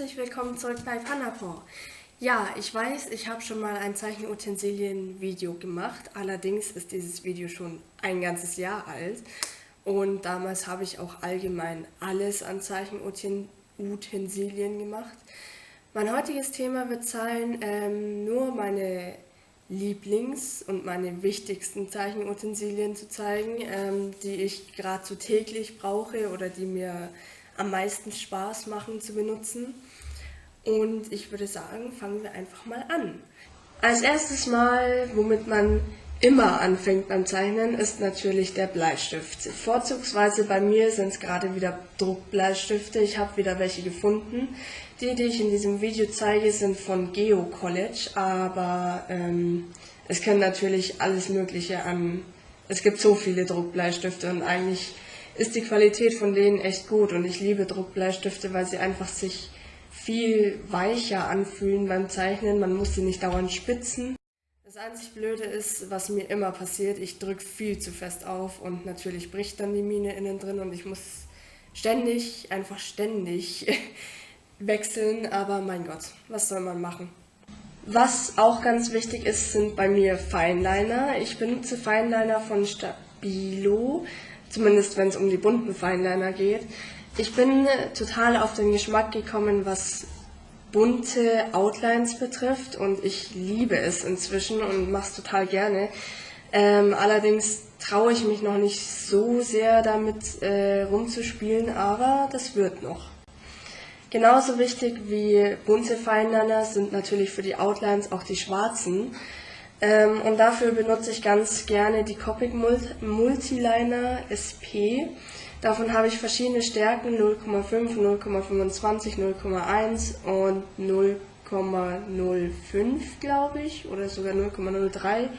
herzlich willkommen zurück bei Panapor. Ja, ich weiß, ich habe schon mal ein Zeichenutensilien-Video gemacht, allerdings ist dieses Video schon ein ganzes Jahr alt und damals habe ich auch allgemein alles an Zeichenutensilien gemacht. Mein heutiges Thema wird sein, nur meine Lieblings- und meine wichtigsten Zeichenutensilien zu zeigen, die ich gerade so täglich brauche oder die mir am meisten Spaß machen zu benutzen. Und ich würde sagen, fangen wir einfach mal an. Als erstes Mal, womit man immer anfängt beim Zeichnen, ist natürlich der Bleistift. Vorzugsweise bei mir sind es gerade wieder Druckbleistifte. Ich habe wieder welche gefunden. Die ich in diesem Video zeige, sind von Geo College, aber es können natürlich alles Mögliche an. Es gibt so viele Druckbleistifte und eigentlich ist die Qualität von denen echt gut und ich liebe Druckbleistifte, weil sie einfach sich viel weicher anfühlen beim Zeichnen. Man muss sie nicht dauernd spitzen. Das einzig Blöde ist, was mir immer passiert, ich drücke viel zu fest auf und natürlich bricht dann die Mine innen drin und ich muss ständig wechseln, aber mein Gott, was soll man machen? Was auch ganz wichtig ist, sind bei mir Fineliner. Ich benutze Fineliner von Stabilo, zumindest wenn es um die bunten Fineliner geht. Ich bin total auf den Geschmack gekommen, was bunte Outlines betrifft und ich liebe es inzwischen und mache es total gerne. Allerdings traue ich mich noch nicht so sehr damit rumzuspielen, aber das wird noch. Genauso wichtig wie bunte Fineliner sind natürlich für die Outlines auch die schwarzen. Und dafür benutze ich ganz gerne die Copic Multiliner SP. Davon habe ich verschiedene Stärken, 0,5, 0,25, 0,1 und 0,05, glaube ich, oder sogar 0,03. I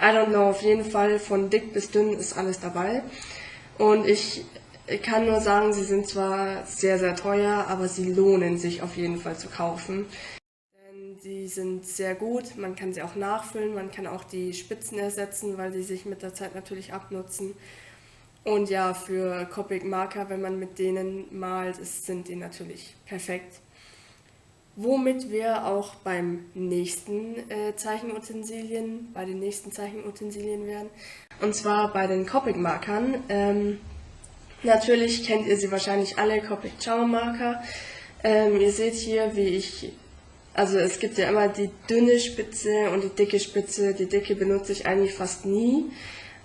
don't know, auf jeden Fall von dick bis dünn ist alles dabei. Und ich kann nur sagen, sie sind zwar sehr, sehr teuer, aber sie lohnen sich auf jeden Fall zu kaufen. Denn sie sind sehr gut, man kann sie auch nachfüllen, man kann auch die Spitzen ersetzen, weil die sich mit der Zeit natürlich abnutzen. Und ja, für Copic Marker, wenn man mit denen malt, sind die natürlich perfekt. Womit wir auch bei den nächsten Zeichenutensilien wären. Und zwar bei den Copic Markern. Natürlich kennt ihr sie wahrscheinlich alle, Copic Ciao Marker. Ihr seht hier, also es gibt ja immer die dünne Spitze und die dicke Spitze. Die dicke benutze ich eigentlich fast nie.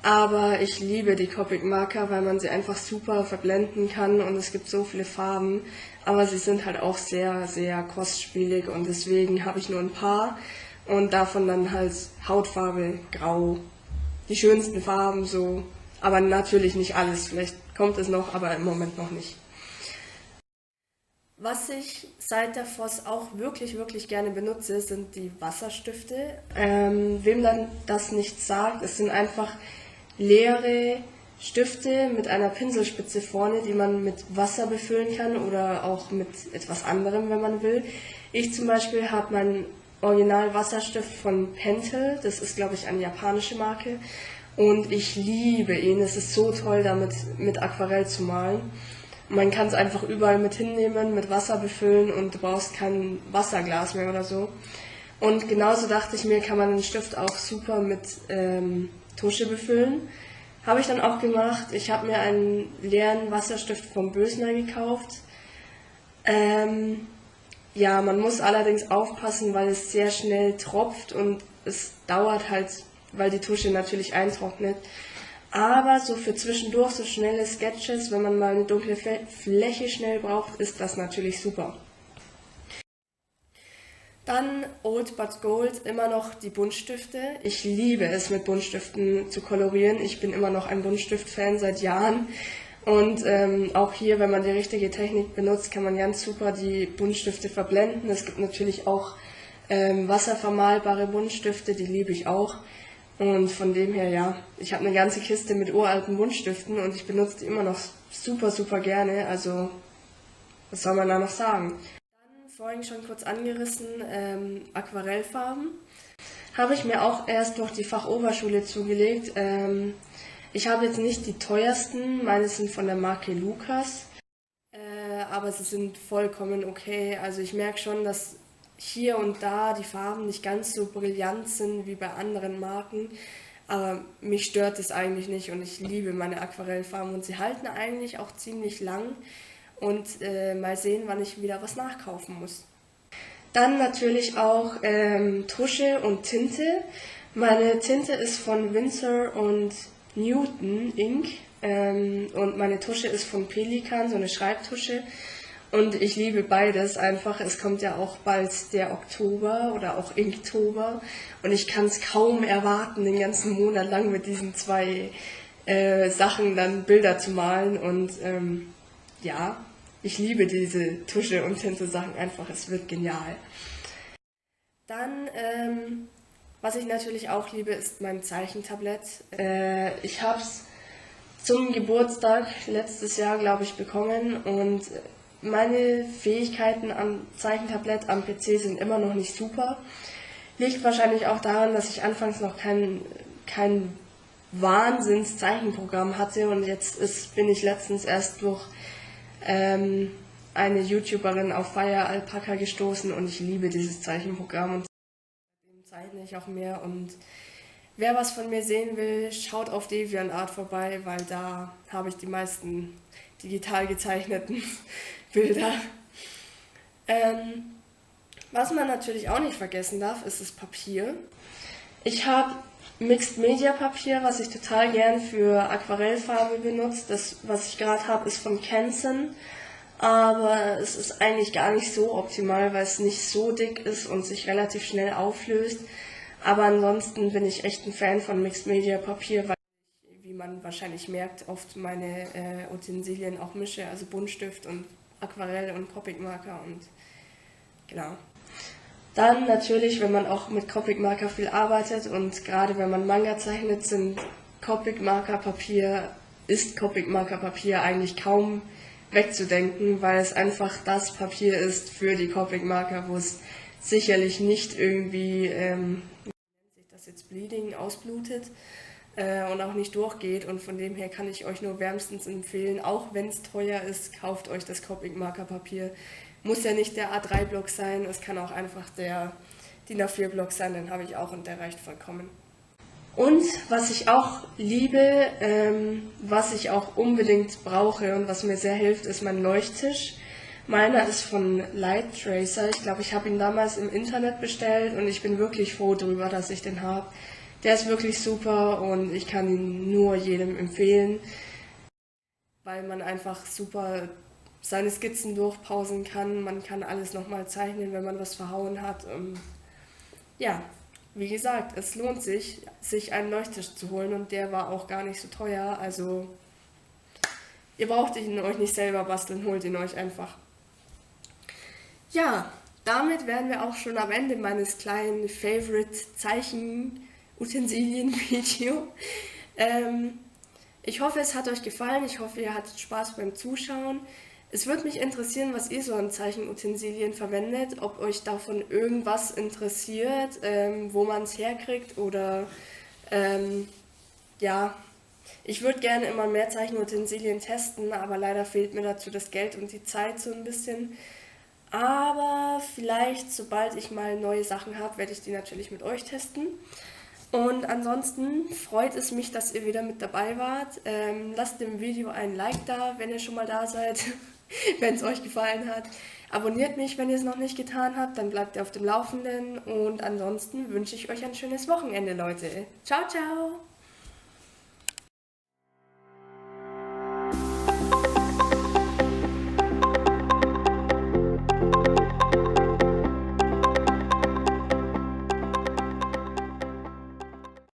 Aber ich liebe die Copic Marker, weil man sie einfach super verblenden kann und es gibt so viele Farben. Aber sie sind halt auch sehr, sehr kostspielig und deswegen habe ich nur ein paar und davon dann halt Hautfarbe, Grau. Die schönsten Farben so, aber natürlich nicht alles. Vielleicht kommt es noch, aber im Moment noch nicht. Was ich seit der Voss auch wirklich, wirklich gerne benutze, sind die Wasserstifte. Wem dann das nicht sagt, es sind einfach leere Stifte mit einer Pinselspitze vorne, die man mit Wasser befüllen kann oder auch mit etwas anderem, wenn man will. Ich zum Beispiel habe meinen Original Wasserstift von Pentel, das ist glaube ich eine japanische Marke und ich liebe ihn, es ist so toll damit mit Aquarell zu malen. Man kann es einfach überall mit hinnehmen, mit Wasser befüllen und du brauchst kein Wasserglas mehr oder so. Und genauso dachte ich mir, kann man den Stift auch super mit Tusche befüllen. Habe ich dann auch gemacht. Ich habe mir einen leeren Wasserstift vom Bösner gekauft. Ja, man muss allerdings aufpassen, weil es sehr schnell tropft und es dauert halt, weil die Tusche natürlich eintrocknet. Aber so für zwischendurch so schnelle Sketches, wenn man mal eine dunkle Fläche schnell braucht, ist das natürlich super. Dann Old But Gold, immer noch die Buntstifte. Ich liebe es, mit Buntstiften zu kolorieren. Ich bin immer noch ein Buntstift-Fan seit Jahren. Und auch hier, wenn man die richtige Technik benutzt, kann man ganz super die Buntstifte verblenden. Es gibt natürlich auch wasservermalbare Buntstifte, die liebe ich auch. Und von dem her, ja, ich habe eine ganze Kiste mit uralten Buntstiften und ich benutze die immer noch super, super gerne. Also, was soll man da noch sagen? Vorhin schon kurz angerissen, Aquarellfarben. Habe ich mir auch erst durch die Fachoberschule zugelegt. Ich habe jetzt nicht die teuersten, meine sind von der Marke Lucas. aber sie sind vollkommen okay. Also ich merke schon, dass hier und da die Farben nicht ganz so brillant sind wie bei anderen Marken, aber mich stört es eigentlich nicht und ich liebe meine Aquarellfarben und sie halten eigentlich auch ziemlich lang und mal sehen, wann ich wieder was nachkaufen muss. Dann natürlich auch Tusche und Tinte. Meine Tinte ist von Winsor und Newton Ink und meine Tusche ist von Pelikan, so eine Schreibtusche. Und ich liebe beides einfach. Es kommt ja auch bald der Oktober oder auch Inktober und ich kann es kaum erwarten, den ganzen Monat lang mit diesen zwei Sachen dann Bilder zu malen und ja, ich liebe diese Tusche- und Tinte-Sachen einfach, es wird genial. Dann, was ich natürlich auch liebe, ist mein Zeichentablett. Ich habe es zum Geburtstag letztes Jahr, glaube ich, bekommen und meine Fähigkeiten am Zeichentablett am PC sind immer noch nicht super. Liegt wahrscheinlich auch daran, dass ich anfangs noch kein Wahnsinns-Zeichenprogramm hatte und jetzt bin ich letztens erst durch eine YouTuberin auf Fire Alpaca gestoßen und ich liebe dieses Zeichenprogramm und seitdem zeichne ich auch mehr und wer was von mir sehen will, schaut auf DeviantArt vorbei, weil da habe ich die meisten digital gezeichneten Bilder. Was man natürlich auch nicht vergessen darf, ist das Papier. Ich habe Mixed Media Papier, was ich total gern für Aquarellfarbe benutze. Das, was ich gerade habe, ist von Canson. Aber es ist eigentlich gar nicht so optimal, weil es nicht so dick ist und sich relativ schnell auflöst. Aber ansonsten bin ich echt ein Fan von Mixed Media Papier, weil ich, wie man wahrscheinlich merkt, oft meine Utensilien auch mische, also Buntstift und Aquarell und Copic-Marker und genau. Dann natürlich, wenn man auch mit Copic-Marker viel arbeitet und gerade wenn man Manga zeichnet, ist Copic-Marker-Papier eigentlich kaum wegzudenken, weil es einfach das Papier ist für die Copic-Marker, wo es sicherlich nicht irgendwie, wie sich das jetzt Bleeding ausblutet und auch nicht durchgeht und von dem her kann ich euch nur wärmstens empfehlen, auch wenn es teuer ist, kauft euch das Copic-Marker-Papier. Muss ja nicht der A3-Block sein, es kann auch einfach der DIN A4-Block sein, den habe ich auch und der reicht vollkommen. Und was ich auch liebe, was ich auch unbedingt brauche und was mir sehr hilft, ist mein Leuchttisch. Meiner ist von Light Tracer. Ich glaube, ich habe ihn damals im Internet bestellt und ich bin wirklich froh darüber, dass ich den habe. Der ist wirklich super und ich kann ihn nur jedem empfehlen, weil man einfach super seine Skizzen durchpausen kann. Man kann alles nochmal zeichnen, wenn man was verhauen hat. Ja, wie gesagt, es lohnt sich, sich einen Leuchttisch zu holen und der war auch gar nicht so teuer. Also ihr braucht ihn euch nicht selber basteln, holt ihn euch einfach. Ja, damit wären wir auch schon am Ende meines kleinen Favorite-Zeichen-Utensilien-Video. Ich hoffe, es hat euch gefallen. Ich hoffe, ihr hattet Spaß beim Zuschauen. Es würde mich interessieren, was ihr so an Zeichenutensilien verwendet, ob euch davon irgendwas interessiert, wo man es herkriegt oder ja, ich würde gerne immer mehr Zeichenutensilien testen, aber leider fehlt mir dazu das Geld und die Zeit so ein bisschen. Aber vielleicht, sobald ich mal neue Sachen habe, werde ich die natürlich mit euch testen. Und ansonsten freut es mich, dass ihr wieder mit dabei wart. Lasst dem Video ein Like da, wenn ihr schon mal da seid, wenn es euch gefallen hat. Abonniert mich, wenn ihr es noch nicht getan habt, dann bleibt ihr auf dem Laufenden. Und ansonsten wünsche ich euch ein schönes Wochenende, Leute. Ciao, ciao!